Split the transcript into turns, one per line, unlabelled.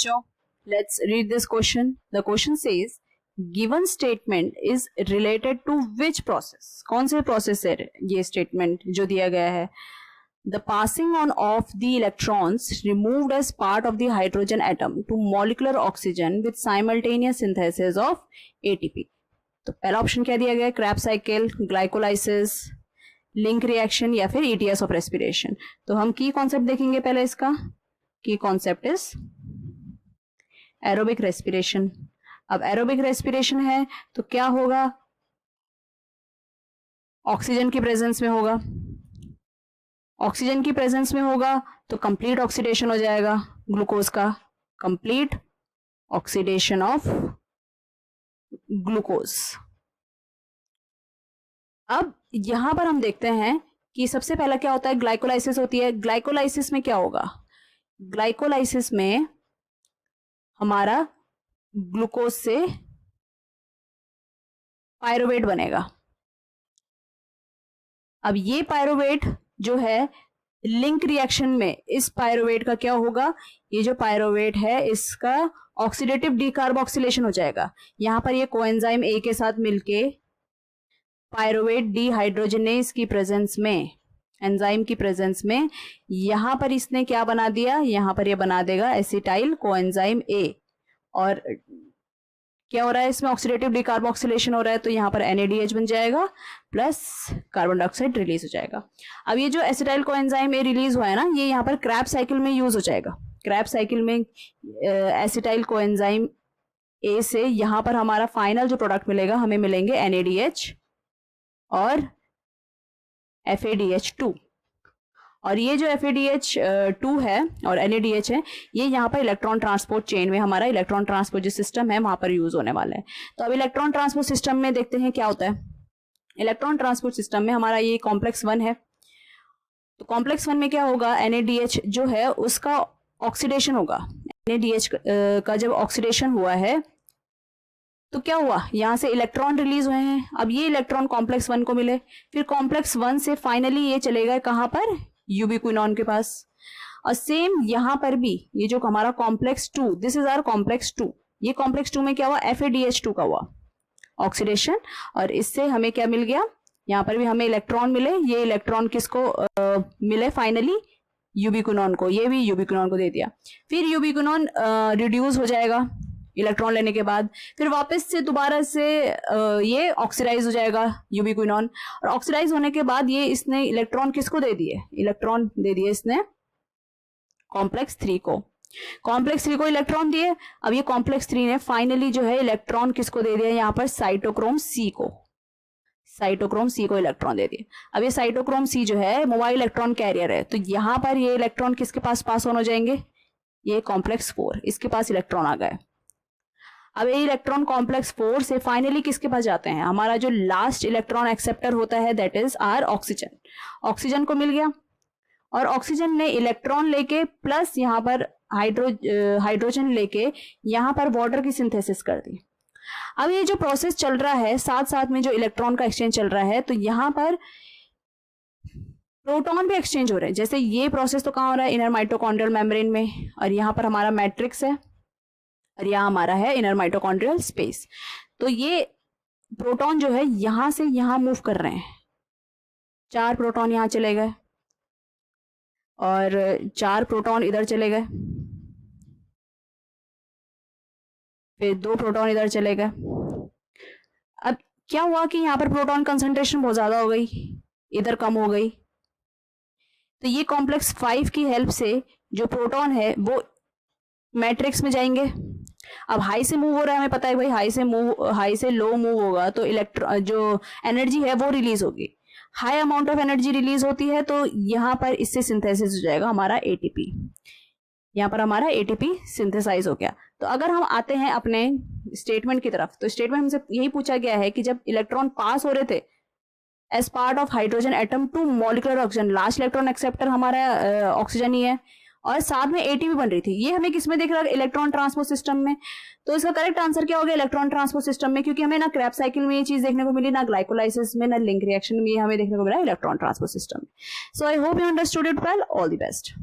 बच्चों, let's read this question. The question says given statement is related to which process? कौन से process है ये statement जो दिया गया है? The passing on of the electrons removed as part of the hydrogen atom to molecular oxygen with simultaneous synthesis of ATP. तो पहला ऑप्शन क्या दिया गया है? Krebs cycle, glycolysis, link reaction या फिर ETS ऑफ रेस्पिरेशन. तो हम की कॉन्सेप्ट देखेंगे पहले. इसका की कॉन्सेप्ट इज एरोबिक रेस्पिरेशन. अब एरोबिक रेस्पिरेशन है तो क्या होगा? ऑक्सीजन की प्रेजेंस में होगा. ऑक्सीजन की प्रेजेंस में होगा तो कंप्लीट ऑक्सीडेशन हो जाएगा ग्लूकोज का, कंप्लीट ऑक्सीडेशन ऑफ ग्लूकोज. अब यहां पर हम देखते हैं कि सबसे पहला क्या होता है? ग्लाइकोलाइसिस होती है. ग्लाइकोलाइसिस में क्या होगा? ग्लाइकोलाइसिस में हमारा ग्लूकोज से पायरुवेट बनेगा. अब ये पायरुवेट जो है लिंक रिएक्शन में इस पायरुवेट का क्या होगा? ये जो पायरुवेट है इसका ऑक्सीडेटिव डीकार्बोक्सिलेशन हो जाएगा. यहां पर ये कोएंजाइम ए के साथ मिलके पायरुवेट डीहाइड्रोजनेज की प्रेजेंस में, एंजाइम की प्रेजेंस में यहां पर इसने क्या बना दिया? यहां पर ये बना देगा एसिटाइल कोएंजाइम ए. और क्या हो रहा है इसमें? ऑक्सीडेटिव डीकार्बोक्सिलेशन हो रहा है तो यहाँ पर NADH बन जाएगा प्लस कार्बन डाइऑक्साइड रिलीज हो जाएगा. अब ये जो एसिटाइल कोएंजाइम ए रिलीज हुआ है ना, ये यहाँ पर क्रैब साइकिल में यूज हो जाएगा. क्रैब साइकिल में एसिटाइल कोएंजाइम ए से यहाँ पर हमारा फाइनल जो प्रोडक्ट मिलेगा, हमें मिलेंगे NADH और FADH2. और ये जो FADH2 है और NADH है, ये यहाँ पर इलेक्ट्रॉन ट्रांसपोर्ट चेन में हमारा इलेक्ट्रॉन ट्रांसपोर्ट जो सिस्टम है वहां पर यूज होने वाला है. तो अब इलेक्ट्रॉन ट्रांसपोर्ट सिस्टम में देखते हैं क्या होता है. इलेक्ट्रॉन ट्रांसपोर्ट सिस्टम में हमारा ये कॉम्प्लेक्स 1 है. तो कॉम्प्लेक्स 1 में क्या होगा? NADH जो है उसका ऑक्सीडेशन होगा. NADH का जब ऑक्सीडेशन हुआ है तो क्या हुआ? यहां से इलेक्ट्रॉन रिलीज हुए हैं. अब ये इलेक्ट्रॉन कॉम्प्लेक्स 1 को मिले, फिर कॉम्प्लेक्स 1 से फाइनली ये चलेगा कहां पर? यूबिक्विनोन के पास. और सेम यहां पर भी ये जो हमारा complex 2, this is our complex 2, ये कॉम्प्लेक्स 2 में क्या हुआ? FADH2 का हुआ ऑक्सीडेशन और इससे हमें क्या मिल गया? यहां पर भी हमें इलेक्ट्रॉन मिले. ये इलेक्ट्रॉन किसको मिले? फाइनली यूबिक्विनोन को. ये भी यूबिक्विनोन को दे दिया. फिर यूबिक्विनोन रिड्यूस हो जाएगा इलेक्ट्रॉन लेने के बाद, फिर वापस से दोबारा से ये ऑक्सीडाइज हो जाएगा यूबिक्विनोन. और ऑक्सीडाइज होने के बाद ये इसने इलेक्ट्रॉन किसको दे दिए? इलेक्ट्रॉन दे दिए इसने कॉम्प्लेक्स 3 को. कॉम्प्लेक्स 3 को इलेक्ट्रॉन दिए. अब ये कॉम्प्लेक्स 3 ने फाइनली जो है इलेक्ट्रॉन किसको दे दिया? यहाँ पर साइटोक्रोम C को. साइटोक्रोम C को इलेक्ट्रॉन दे दिए. अब ये साइटोक्रोम C जो है मोबाइल इलेक्ट्रॉन कैरियर है, तो यहाँ पर ये इलेक्ट्रॉन किसके पास ऑन हो जाएंगे? ये कॉम्प्लेक्स 4, इसके पास इलेक्ट्रॉन आ गए. अब ये इलेक्ट्रॉन कॉम्प्लेक्स 4 से फाइनली किसके पास जाते हैं? हमारा जो लास्ट इलेक्ट्रॉन एक्सेप्टर होता है that is our oxygen. Oxygen को मिल गया और ऑक्सीजन ने इलेक्ट्रॉन लेके प्लस यहाँ पर हाइड्रोजन लेके यहाँ पर वाटर की सिंथेसिस कर दी. अब ये जो प्रोसेस चल रहा है साथ साथ में जो इलेक्ट्रॉन का एक्सचेंज चल रहा है, तो यहाँ पर प्रोटॉन भी एक्सचेंज हो रहे हैं. जैसे ये प्रोसेस तो कहाँ हो रहा है? इनर माइटोकॉन्ड्रियल मेम्ब्रेन में. और यहाँ पर हमारा मैट्रिक्स है और यहाँ हमारा है इनर माइटोकॉन्ड्रियल स्पेस. तो ये प्रोटॉन जो है यहां से यहां मूव कर रहे हैं. 4 प्रोटॉन यहां चले गए और 4 प्रोटॉन इधर चले गए, फिर 2 प्रोटॉन इधर चले गए. अब क्या हुआ कि यहाँ पर प्रोटॉन कंसंट्रेशन बहुत ज्यादा हो गई, इधर कम हो गई. तो ये कॉम्प्लेक्स 5 की हेल्प से जो प्रोटॉन है वो मैट्रिक्स में जाएंगे. अब हाई से मूव हो रहा है, हमें पता है भाई हाई से लो मूव होगा तो इलेक्ट्रॉन जो एनर्जी है वो रिलीज होगी. High amount of energy release होती है तो यहाँ पर इससे सिंथेसिस हो जाएगा हमारा ATP. यहाँ पर हमारा ATP सिंथेसाइज हो गया. तो अगर हम आते हैं अपने स्टेटमेंट की तरफ, तो स्टेटमेंट हमसे यही पूछा गया है कि जब इलेक्ट्रॉन पास हो रहे थे as part of hydrogen atom to molecular oxygen, last electron acceptor हमारा ऑक्सीजन ही है और साथ में ATP बन रही थी. ये हमें किसमें देख रहा है? इलेक्ट्रॉन ट्रांसपोर्ट सिस्टम में. तो इसका करेक्ट आंसर क्या हो गया? इलेक्ट्रॉन ट्रांसपोर्ट सिस्टम में, क्योंकि हमें ना क्रैब साइकिल में ये चीज देखने को मिली, ना ग्लाइकोलाइसिस में, ना लिंक रिएक्शन में, ये हमें देखने को मिला इलेक्ट्रॉन ट्रांसपोर्ट सिस्टम में. So I hope you understood it well. All the best.